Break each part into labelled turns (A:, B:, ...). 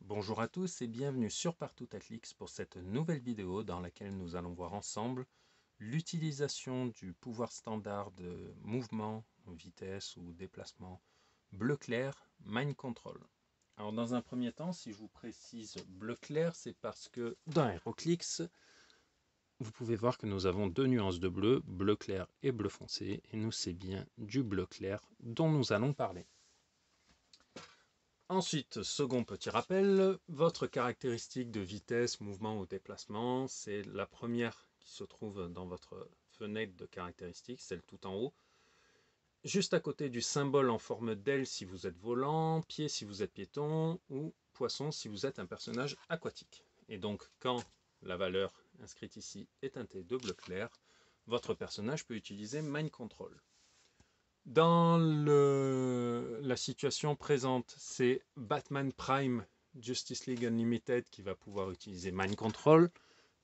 A: Bonjour à tous et bienvenue sur Partout Athlix pour cette nouvelle vidéo dans laquelle nous allons voir ensemble l'utilisation du pouvoir standard de mouvement, vitesse ou déplacement bleu clair, Mind Control. Alors dans un premier temps, si je vous précise bleu clair, c'est parce que dans HeroClix, vous pouvez voir que nous avons deux nuances de bleu, bleu clair et bleu foncé, et nous c'est bien du bleu clair dont nous allons parler. Ensuite, second petit rappel, votre caractéristique de vitesse, mouvement ou déplacement, c'est la première qui se trouve dans votre fenêtre de caractéristiques, celle tout en haut. Juste à côté du symbole en forme d'aile si vous êtes volant, pied si vous êtes piéton, ou poisson si vous êtes un personnage aquatique. Et donc, quand la valeur inscrite ici est teintée de bleu clair, votre personnage peut utiliser Mind Control. Dans la situation présente, c'est Batman Prime Justice League Unlimited qui va pouvoir utiliser Mind Control.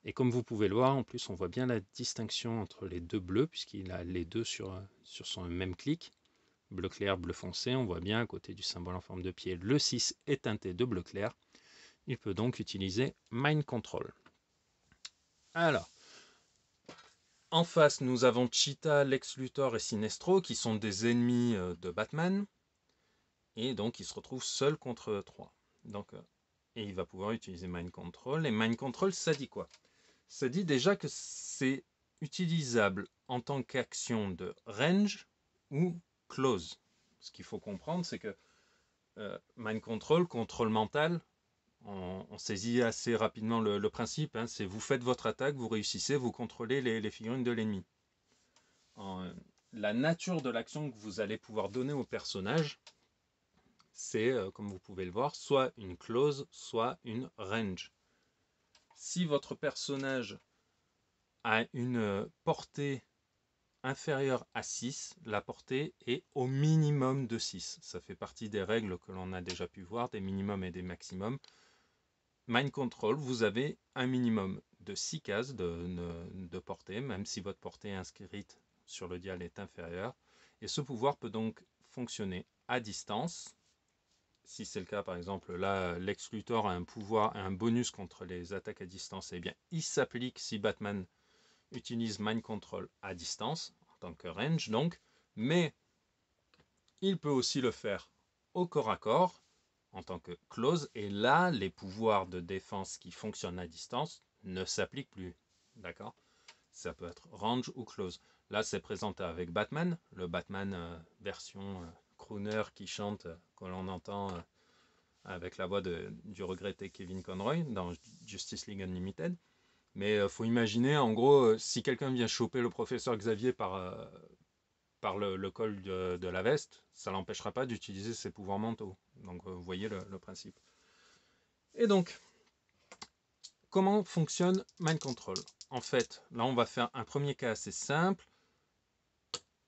A: Et comme vous pouvez le voir, en plus, on voit bien la distinction entre les deux bleus, puisqu'il a les deux sur son même clic. Bleu clair, bleu foncé, on voit bien à côté du symbole en forme de pied, le 6 est teinté de bleu clair. Il peut donc utiliser Mind Control. Alors, en face, nous avons Cheetah, Lex Luthor et Sinestro, qui sont des ennemis de Batman. Et donc, il se retrouve seul contre 3. Donc, et il va pouvoir utiliser Mind Control. Et Mind Control, ça dit quoi? Ça dit déjà que c'est utilisable en tant qu'action de range ou close. Ce qu'il faut comprendre, c'est que Mind Control, contrôle mental, on saisit assez rapidement le principe. Hein, c'est vous faites votre attaque, vous réussissez, vous contrôlez les figurines de l'ennemi. La nature de l'action que vous allez pouvoir donner au personnage, c'est, comme vous pouvez le voir, soit une close, soit une range. Si votre personnage a une portée inférieure à 6, la portée est au minimum de 6. Ça fait partie des règles que l'on a déjà pu voir, des minimums et des maximums. Mind Control, vous avez un minimum de 6 cases de portée, même si votre portée inscrite sur le dial est inférieure. Et ce pouvoir peut donc fonctionner à distance. Si c'est le cas, par exemple, là, Lex Luthor a un pouvoir, un bonus contre les attaques à distance, eh bien, il s'applique si Batman utilise Mind Control à distance, en tant que range donc, mais il peut aussi le faire au corps à corps, en tant que close, et là, les pouvoirs de défense qui fonctionnent à distance ne s'appliquent plus, d'accord? Ça peut être range ou close. Là, c'est présenté avec Batman, le Batman version crooner qui chante, que l'on entend avec la voix du regretté Kevin Conroy dans Justice League Unlimited. Mais il faut imaginer, en gros, si quelqu'un vient choper le professeur Xavier par le col de la veste, ça ne l'empêchera pas d'utiliser ses pouvoirs mentaux. Donc vous voyez le principe. Et donc, comment fonctionne Mind Control? En fait, là on va faire un premier cas assez simple.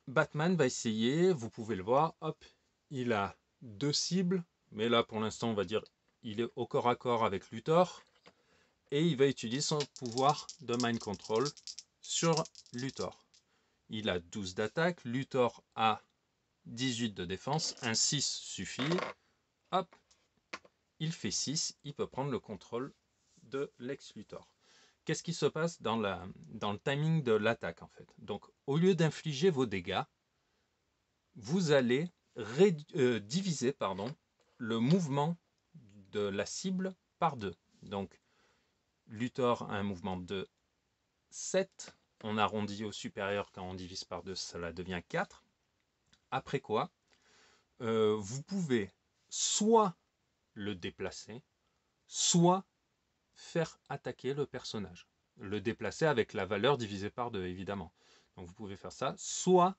A: Batman va essayer, vous pouvez le voir, hop, il a deux cibles, mais là pour l'instant on va dire il est au corps à corps avec Luthor, et il va utiliser son pouvoir de Mind Control sur Luthor. Il a 12 d'attaque, Luthor a 18 de défense, un 6 suffit, hop, il fait 6, il peut prendre le contrôle de Lex Luthor. Qu'est-ce qui se passe dans le timing de l'attaque en fait? Donc au lieu d'infliger vos dégâts, vous allez diviser le mouvement de la cible par 2. Donc Luthor a un mouvement de 7, on arrondit au supérieur quand on divise par 2, cela devient 4. Après quoi, vous pouvez soit le déplacer, soit faire attaquer le personnage. Le déplacer avec la valeur divisée par 2, évidemment. Donc vous pouvez faire ça, soit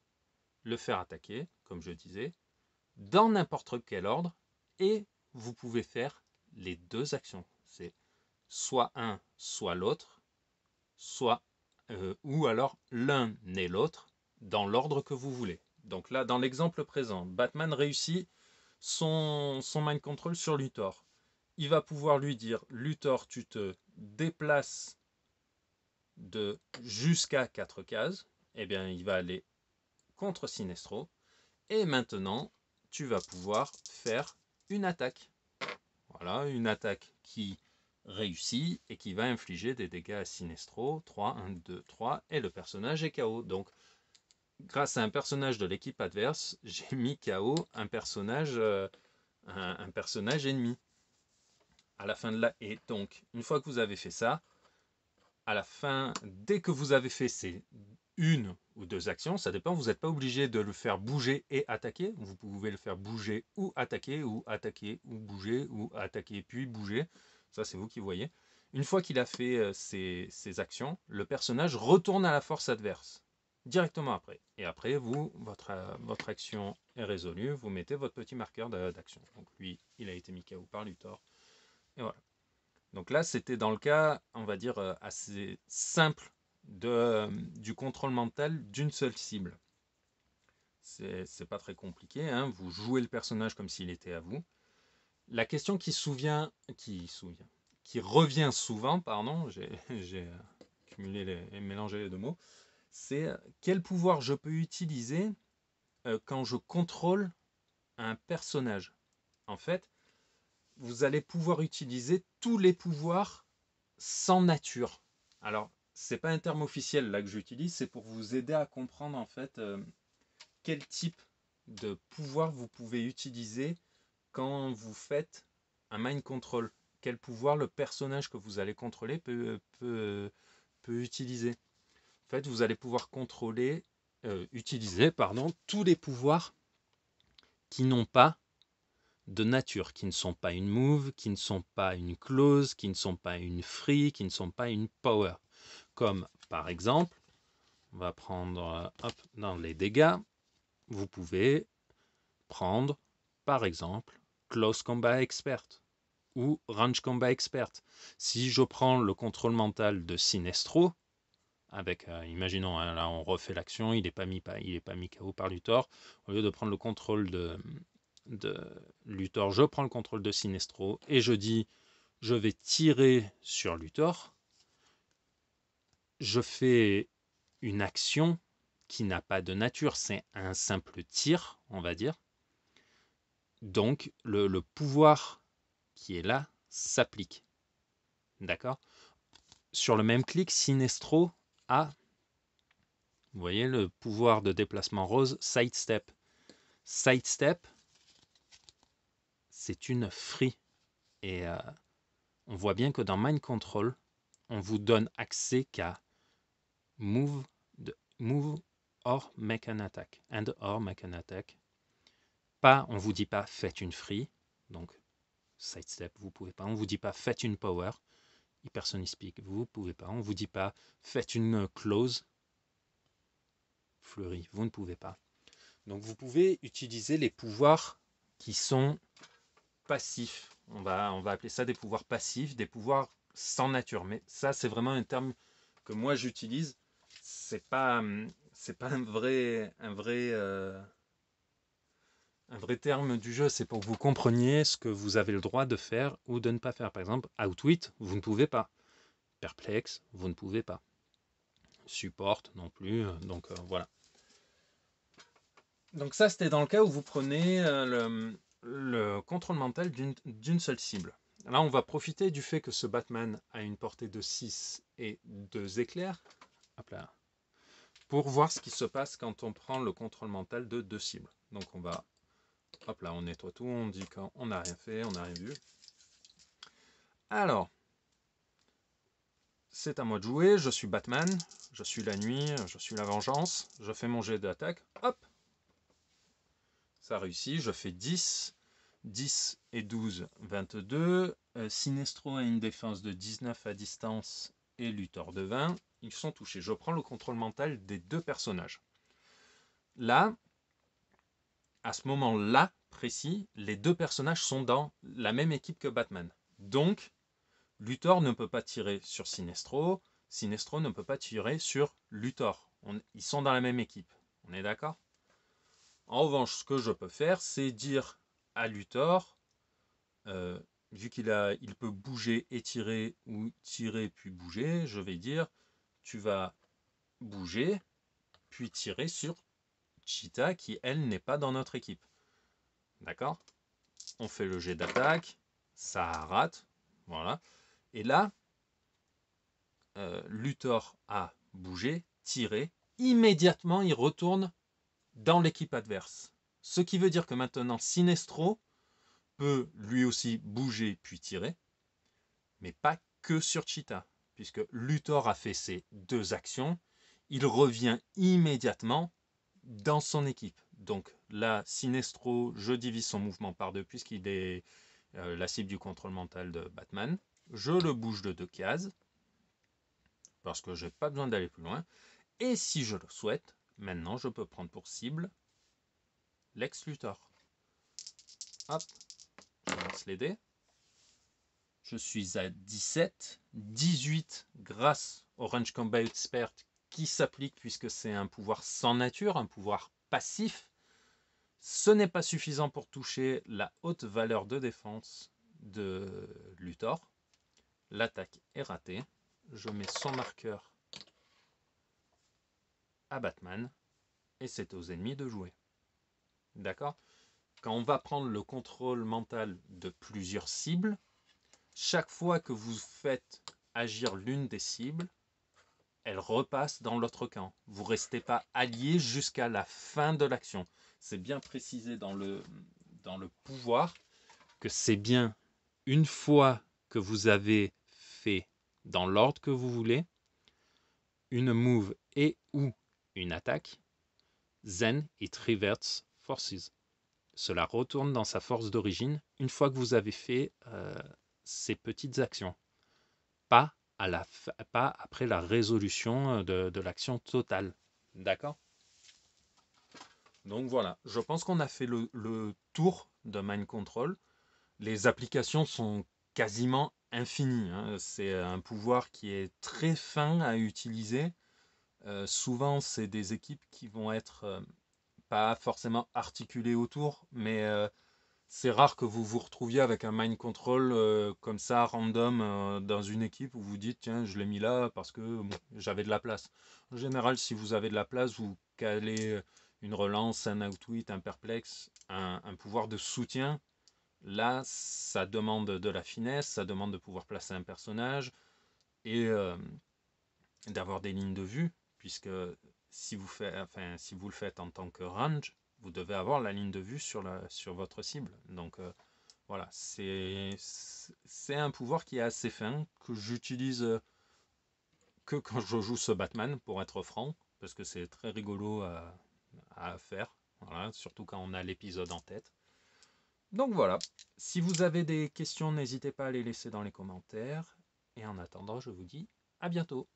A: le faire attaquer, comme je disais, dans n'importe quel ordre, et vous pouvez faire les deux actions. C'est soit un, soit l'autre, soit ou alors l'un et l'autre, dans l'ordre que vous voulez. Donc là, dans l'exemple présent, Batman réussit son mind control sur Luthor. Il va pouvoir lui dire, Luthor, tu te déplaces de jusqu'à 4 cases. Eh bien, il va aller contre Sinestro. Et maintenant, tu vas pouvoir faire une attaque. Voilà, une attaque qui réussit et qui va infliger des dégâts à Sinestro. 3, 1, 2, 3, et le personnage est KO. Donc, grâce à un personnage de l'équipe adverse, j'ai mis KO un personnage ennemi. À la fin de la... Et donc, une fois que vous avez fait ça, à la fin, dès que vous avez fait ces une ou deux actions, ça dépend, vous n'êtes pas obligé de le faire bouger et attaquer. Vous pouvez le faire bouger ou attaquer ou bouger ou attaquer puis bouger. Ça, c'est vous qui voyez. Une fois qu'il a fait ces actions, le personnage retourne à la force adverse directement après. Et après, vous, votre action est résolue, vous mettez votre petit marqueur d'action. Donc lui, il a été mis KO par Luthor. Et voilà. Donc là, c'était dans le cas, on va dire, assez simple du contrôle mental d'une seule cible. C'est pas très compliqué, hein. Vous jouez le personnage comme s'il était à vous. La question qui revient souvent, pardon, j'ai cumulé et mélangé les deux mots, c'est quel pouvoir je peux utiliser quand je contrôle un personnage. En fait, vous allez pouvoir utiliser tous les pouvoirs sans nature. Alors, c'est pas un terme officiel là que j'utilise, c'est pour vous aider à comprendre en fait quel type de pouvoir vous pouvez utiliser quand vous faites un mind control. Quel pouvoir le personnage que vous allez contrôler peut utiliser. En fait, vous allez pouvoir utiliser tous les pouvoirs qui n'ont pas de nature, qui ne sont pas une move, qui ne sont pas une close, qui ne sont pas une free, qui ne sont pas une power. Comme par exemple, on va prendre dans les dégâts, vous pouvez prendre par exemple Close Combat Expert ou Range Combat Expert. Si je prends le contrôle mental de Sinestro, avec, imaginons, hein, là on refait l'action, il n'est pas mis KO par Luthor, au lieu de prendre le contrôle de Luthor, je prends le contrôle de Sinestro et je dis je vais tirer sur Luthor. Je fais une action qui n'a pas de nature, c'est un simple tir, on va dire. Donc le pouvoir qui est là s'applique. D'accord? Sur le même clic, Sinestro a, vous voyez, le pouvoir de déplacement rose, Sidestep. Sidestep, c'est une free. Et on voit bien que dans Mind Control, on vous donne accès qu'à move or make an attack. Or make an attack. Pas, on vous dit pas faites une free. Donc, sidestep, vous pouvez pas. On vous dit pas faites une power. Hypersonic Speak, vous pouvez pas. On vous dit pas faites une close. Fleury, vous ne pouvez pas. Donc, vous pouvez utiliser les pouvoirs qui sont passifs. On va appeler ça des pouvoirs passifs, des pouvoirs sans nature. Mais ça, c'est vraiment un terme que moi j'utilise. C'est pas un vrai terme du jeu. C'est pour que vous compreniez ce que vous avez le droit de faire ou de ne pas faire. Par exemple, Outwit, vous ne pouvez pas. Perplexe, vous ne pouvez pas. Support non plus. Donc voilà. Donc ça, c'était dans le cas où vous prenez le contrôle mental d'une seule cible. Là, on va profiter du fait que ce Batman a une portée de 6 et 2 éclairs. Hop là. Pour voir ce qui se passe quand on prend le contrôle mental de 2 cibles. Donc on va, hop là, on nettoie tout, on dit qu'on n'a rien fait, on n'a rien vu. Alors, c'est à moi de jouer, je suis Batman, je suis la nuit, je suis la vengeance, je fais mon jet d'attaque, hop, ça réussit, je fais 10, 10 et 12, 22, Sinestro a une défense de 19 à distance et Luthor de 20, ils sont touchés. Je prends le contrôle mental des deux personnages. Là, à ce moment-là précis, les deux personnages sont dans la même équipe que Batman. Donc, Luthor ne peut pas tirer sur Sinestro, Sinestro ne peut pas tirer sur Luthor. Ils sont dans la même équipe. On est d'accord? En revanche, ce que je peux faire, c'est dire à Luthor, vu il peut bouger et tirer, ou tirer puis bouger, je vais dire, tu vas bouger, puis tirer sur Cheetah, qui elle n'est pas dans notre équipe. D'accord? On fait le jet d'attaque. ça rate. Voilà. Et là, Luthor a bougé, tiré. Immédiatement, il retourne dans l'équipe adverse. Ce qui veut dire que maintenant, Sinestro peut lui aussi bouger puis tirer, mais pas que sur Cheetah, puisque Luthor a fait ses 2 actions, il revient immédiatement dans son équipe. Donc là, Sinestro, je divise son mouvement par 2 puisqu'il est la cible du contrôle mental de Batman. Je le bouge de 2 cases, parce que j'ai pas besoin d'aller plus loin. Et si je le souhaite, maintenant je peux prendre pour cible Lex Luthor. Hop, je lance les dés. Je suis à 17, 18 grâce au Range Combat Expert qui s'applique puisque c'est un pouvoir sans nature, un pouvoir passif. Ce n'est pas suffisant pour toucher la haute valeur de défense de Luthor. L'attaque est ratée. Je mets son marqueur à Batman et c'est aux ennemis de jouer. D'accord? Quand on va prendre le contrôle mental de plusieurs cibles, chaque fois que vous faites agir l'une des cibles, elle repasse dans l'autre camp. Vous ne restez pas allié jusqu'à la fin de l'action. C'est bien précisé dans le pouvoir que c'est bien une fois que vous avez fait dans l'ordre que vous voulez, une move et ou une attaque, then it reverts forces. Cela retourne dans sa force d'origine une fois que vous avez fait ces petites actions. Pas après la résolution de l'action totale. D'accord? Donc voilà, je pense qu'on a fait le tour de Mind Control. Les applications sont quasiment infinies. Hein. C'est un pouvoir qui est très fin à utiliser. Souvent, c'est des équipes qui vont être pas forcément articulées autour, mais c'est rare que vous vous retrouviez avec un mind control comme ça, random, dans une équipe où vous dites, tiens, je l'ai mis là parce que bon, j'avais de la place. En général, si vous avez de la place, vous calez une relance, un outwit, un perplexe, un pouvoir de soutien. Là, ça demande de la finesse, ça demande de pouvoir placer un personnage et d'avoir des lignes de vue, puisque si vous le faites en tant que range, vous devez avoir la ligne de vue sur votre cible. Donc voilà, c'est un pouvoir qui est assez fin, que j'utilise que quand je joue ce Batman, pour être franc, parce que c'est très rigolo à faire, voilà, surtout quand on a l'épisode en tête. Donc voilà, si vous avez des questions, n'hésitez pas à les laisser dans les commentaires. Et en attendant, je vous dis à bientôt.